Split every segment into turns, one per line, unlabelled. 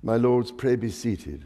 My lords, pray be seated.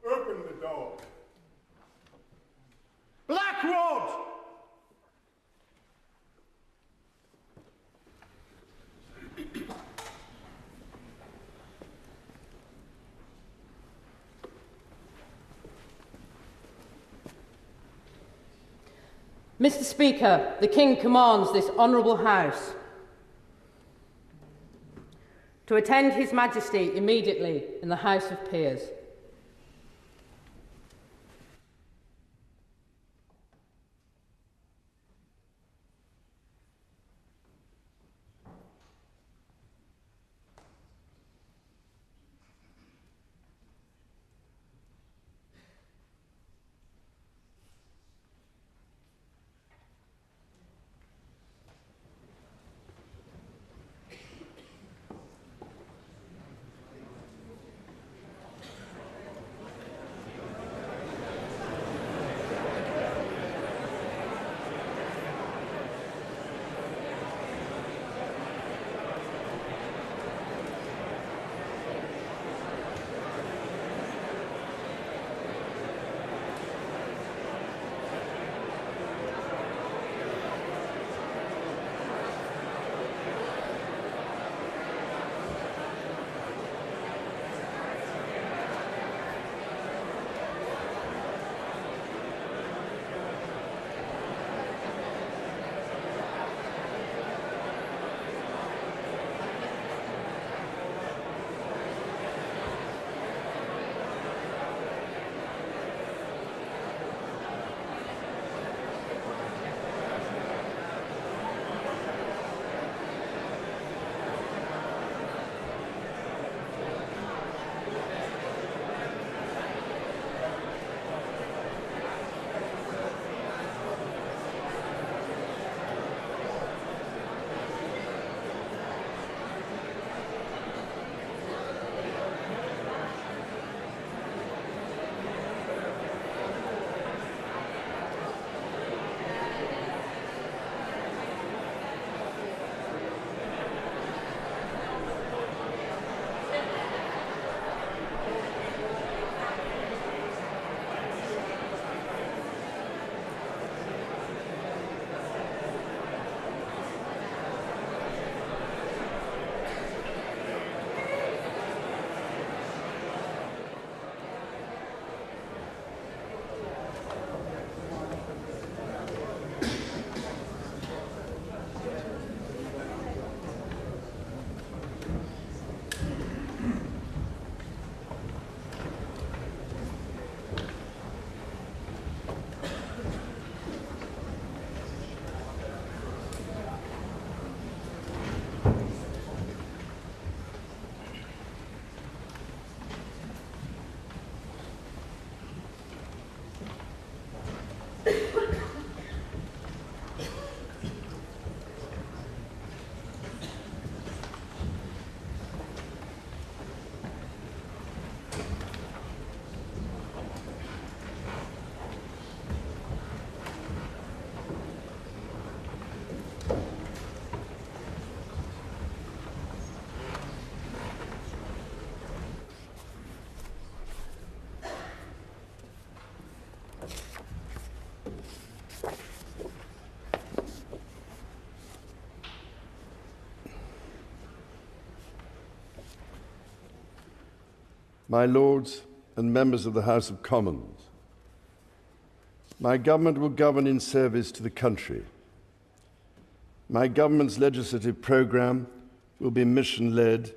Open the door.
Blackrod!
Mr. Speaker, the King commands this Honourable House to attend His Majesty immediately in the House of Peers.
My Lords and members of the House of Commons, my government will govern in service to the country. My government's legislative programme will be mission-led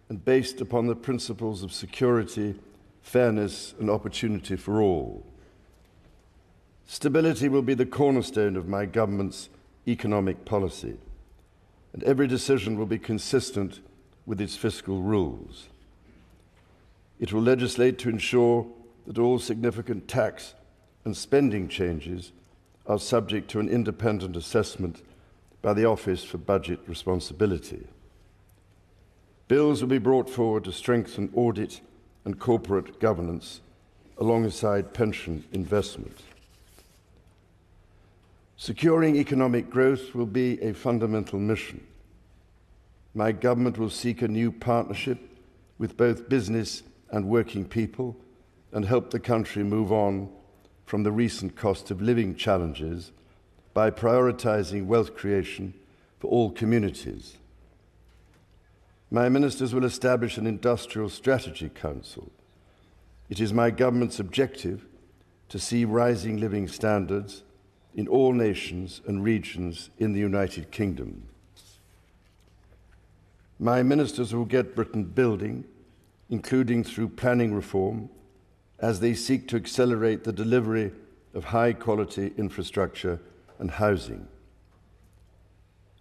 and based upon the principles of security, fairness and opportunity for all. Stability will be the cornerstone of my government's economic policy, and every decision will be consistent with its fiscal rules. It will legislate to ensure that all significant tax and spending changes are subject to an independent assessment by the Office for Budget Responsibility. Bills will be brought forward to strengthen audit and corporate governance alongside pension investment. Securing economic growth will be a fundamental mission. My government will seek a new partnership with both business and working people and help the country move on from the recent cost of living challenges by prioritising wealth creation for all communities. My ministers will establish an Industrial Strategy Council. It is my government's objective to see rising living standards in all nations and regions in the United Kingdom. My ministers will get Britain building, including through planning reform, as they seek to accelerate the delivery of high-quality infrastructure and housing.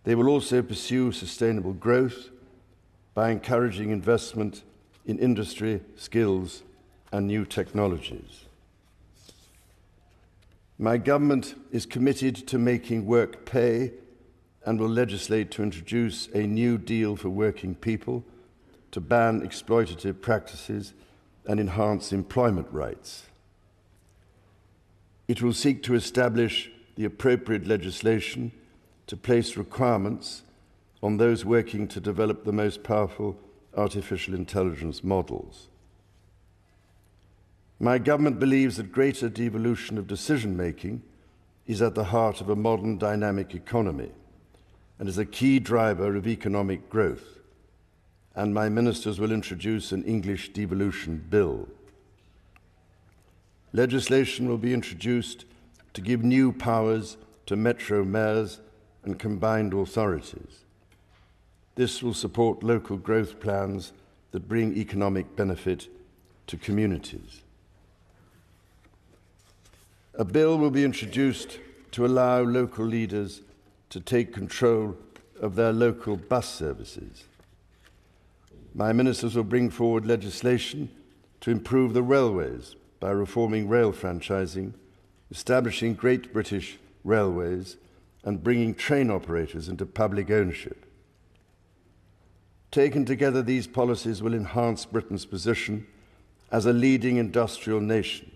They will also pursue sustainable growth by encouraging investment in industry, skills, and new technologies. My government is committed to making work pay and will legislate to introduce a new deal for working people to ban exploitative practices and enhance employment rights. It will seek to establish the appropriate legislation to place requirements on those working to develop the most powerful artificial intelligence models. My government believes that greater devolution of decision-making is at the heart of a modern dynamic economy and is a key driver of economic growth, and my ministers will introduce an English devolution bill. Legislation will be introduced to give new powers to metro mayors and combined authorities. This will support local growth plans that bring economic benefit to communities. A bill will be introduced to allow local leaders to take control of their local bus services. My ministers will bring forward legislation to improve the railways by reforming rail franchising, establishing Great British Railways, and bringing train operators into public ownership. Taken together, these policies will enhance Britain's position as a leading industrial nation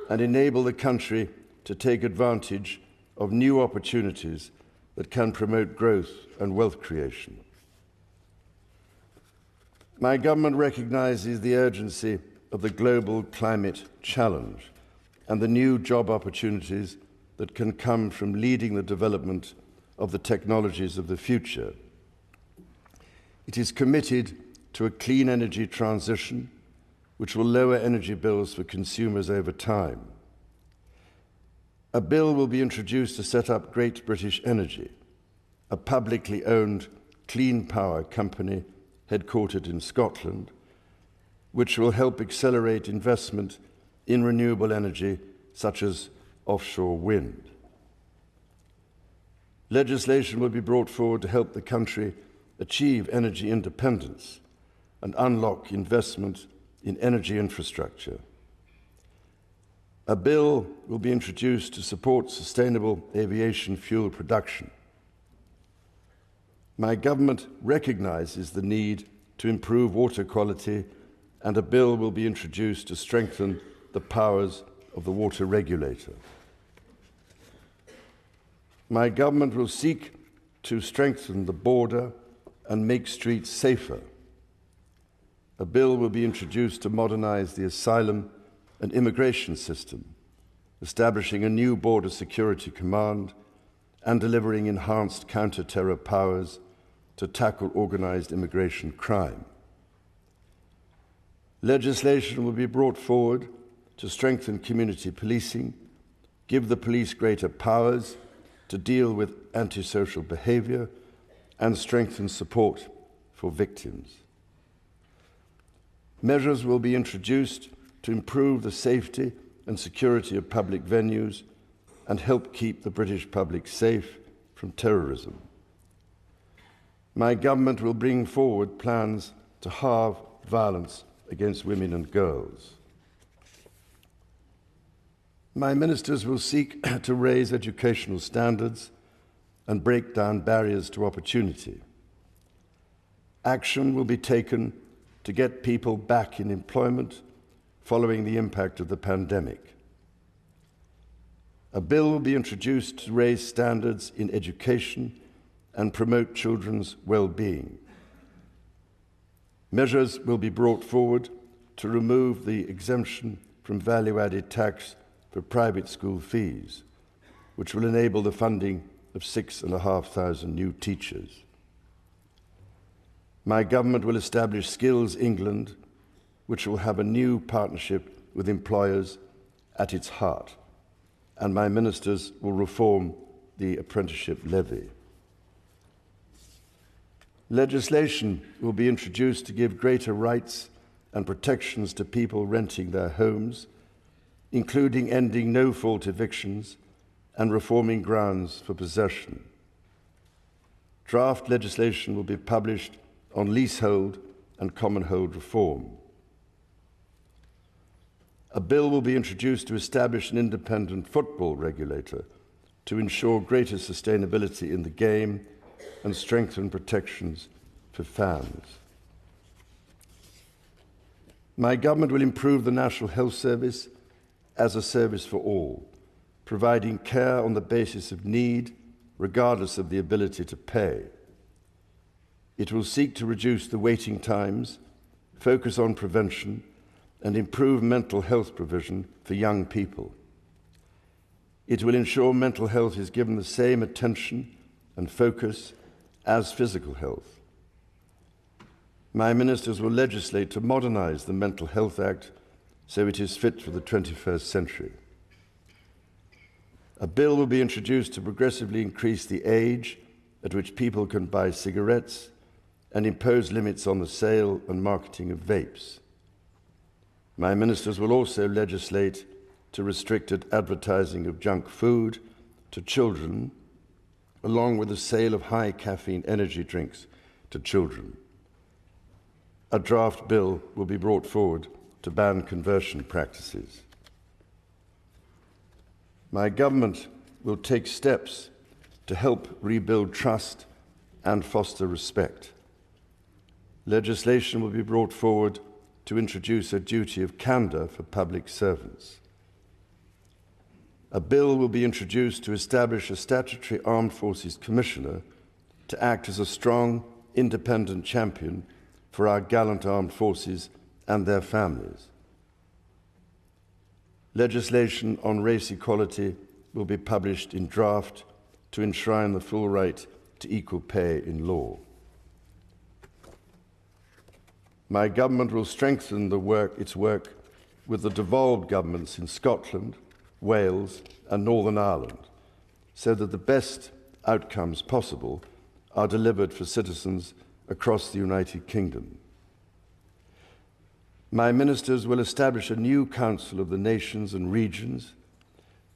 and enable the country to take advantage of new opportunities that can promote growth and wealth creation. My government recognises the urgency of the global climate challenge and the new job opportunities that can come from leading the development of the technologies of the future. It is committed to a clean energy transition which will lower energy bills for consumers over time. A bill will be introduced to set up Great British Energy, a publicly owned clean power company headquartered in Scotland, which will help accelerate investment in renewable energy such as offshore wind. Legislation will be brought forward to help the country achieve energy independence and unlock investment in energy infrastructure. A bill will be introduced to support sustainable aviation fuel production. My government recognises the need to improve water quality, and a bill will be introduced to strengthen the powers of the water regulator. My government will seek to strengthen the border and make streets safer. A bill will be introduced to modernise the asylum and immigration system establishing a new border security command, and delivering enhanced counter-terror powers to tackle organised immigration crime. Legislation will be brought forward to strengthen community policing, give the police greater powers to deal with antisocial behaviour, and strengthen support for victims. Measures will be introduced to improve the safety and security of public venues and help keep the British public safe from terrorism. My government will bring forward plans to halve violence against women and girls. My ministers will seek to raise educational standards and break down barriers to opportunity. Action will be taken to get people back in employment following the impact of the pandemic. A bill will be introduced to raise standards in education and promote children's well-being. Measures will be brought forward to remove the exemption from value-added tax for private school fees, which will enable the funding of 6,500 new teachers. My government will establish Skills England, which will have a new partnership with employers at its heart, and my ministers will reform the apprenticeship levy. Legislation will be introduced to give greater rights and protections to people renting their homes, including ending no-fault evictions and reforming grounds for possession. Draft legislation will be published on leasehold and commonhold reform. A bill will be introduced to establish an independent football regulator to ensure greater sustainability in the game and strengthen protections for fans. My government will improve the National Health Service as a service for all, providing care on the basis of need, regardless of the ability to pay. It will seek to reduce the waiting times, focus on prevention, and improve mental health provision for young people. It will ensure mental health is given the same attention and focus as physical health. My ministers will legislate to modernise the Mental Health Act so it is fit for the 21st century. A bill will be introduced to progressively increase the age at which people can buy cigarettes and impose limits on the sale and marketing of vapes. My ministers will also legislate to restricted advertising of junk food to children, along with the sale of high caffeine energy drinks to children. A draft bill will be brought forward to ban conversion practices. My government will take steps to help rebuild trust and foster respect. Legislation will be brought forward to introduce a duty of candour for public servants. A bill will be introduced to establish a statutory Armed Forces Commissioner to act as a strong, independent champion for our gallant armed forces and their families. Legislation on race equality will be published in draft to enshrine the full right to equal pay in law. My government will strengthen its work with the devolved governments in Scotland, Wales and Northern Ireland so that the best outcomes possible are delivered for citizens across the United Kingdom. My ministers will establish a new Council of the Nations and Regions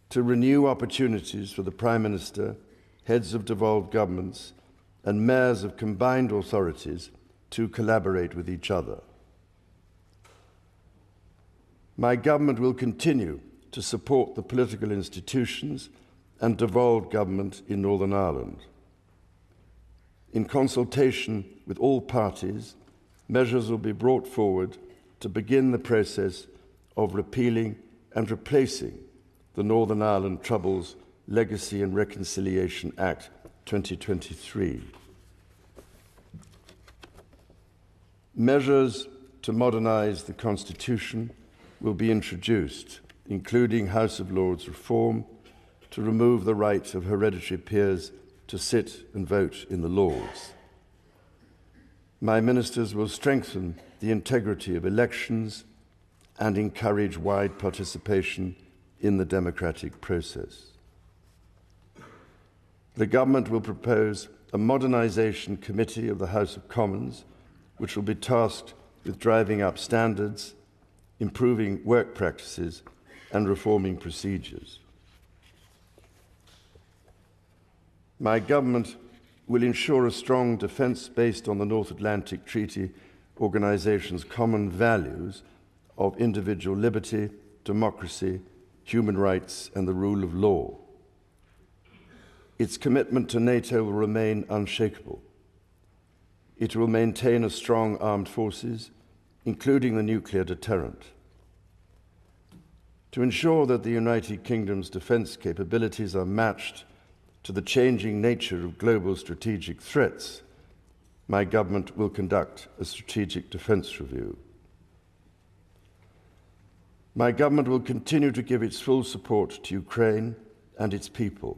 to renew opportunities for the Prime Minister, heads of devolved governments and mayors of combined authorities to collaborate with each other. My government will continue to support the political institutions and devolved government in Northern Ireland. In consultation with all parties, measures will be brought forward to begin the process of repealing and replacing the Northern Ireland Troubles Legacy and Reconciliation Act 2023. Measures to modernise the Constitution will be introduced, including House of Lords reform, to remove the right of hereditary peers to sit and vote in the Lords. My ministers will strengthen the integrity of elections and encourage wide participation in the democratic process. The government will propose a modernisation committee of the House of Commons, which will be tasked with driving up standards, improving work practices, and reforming procedures. My government will ensure a strong defence based on the North Atlantic Treaty Organisation's common values of individual liberty, democracy, human rights, and the rule of law. Its commitment to NATO will remain unshakable. It will maintain a strong armed forces, including the nuclear deterrent. To ensure that the United Kingdom's defence capabilities are matched to the changing nature of global strategic threats, my government will conduct a strategic defence review. My government will continue to give its full support to Ukraine and its people,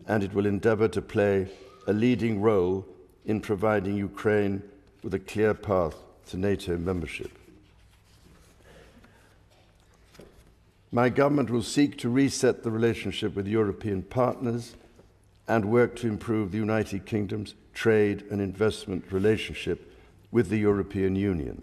and it will endeavour to play a leading role in providing Ukraine with a clear path to NATO membership. My government will seek to reset the relationship with European partners and work to improve the United Kingdom's trade and investment relationship with the European Union.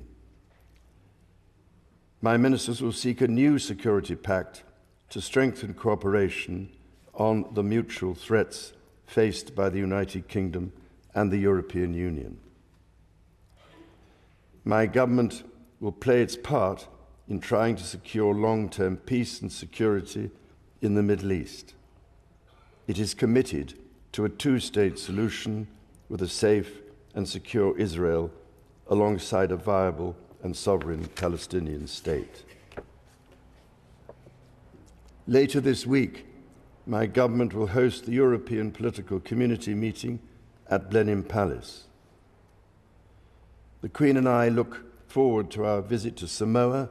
My ministers will seek a new security pact to strengthen cooperation on the mutual threats faced by the United Kingdom and the European Union. My government will play its part in trying to secure long-term peace and security in the Middle East. It is committed to a two-state solution with a safe and secure Israel alongside a viable and sovereign Palestinian state. Later this week, my government will host the European Political Community meeting at Blenheim Palace. The Queen and I look forward to our visit to Samoa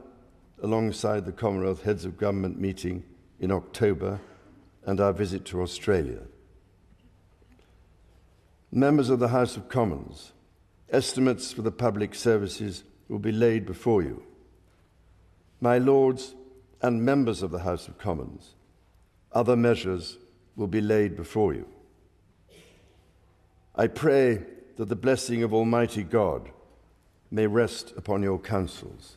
alongside the Commonwealth Heads of Government meeting in October and our visit to Australia. Members of the House of Commons, estimates for the public services will be laid before you. My Lords and members of the House of Commons, other measures will be laid before you. I pray that the blessing of Almighty God may rest upon your councils.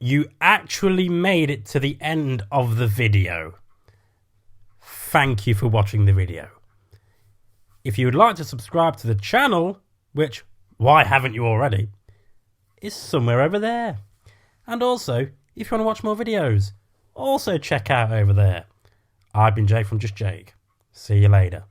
You actually made it to the end of the video. Thank you for watching the video. If you would like to subscribe to the channel, which, why haven't you already, is somewhere over there. And also, if you want to watch more videos, also check out over there. I've been Jake from Just Jake. See you later.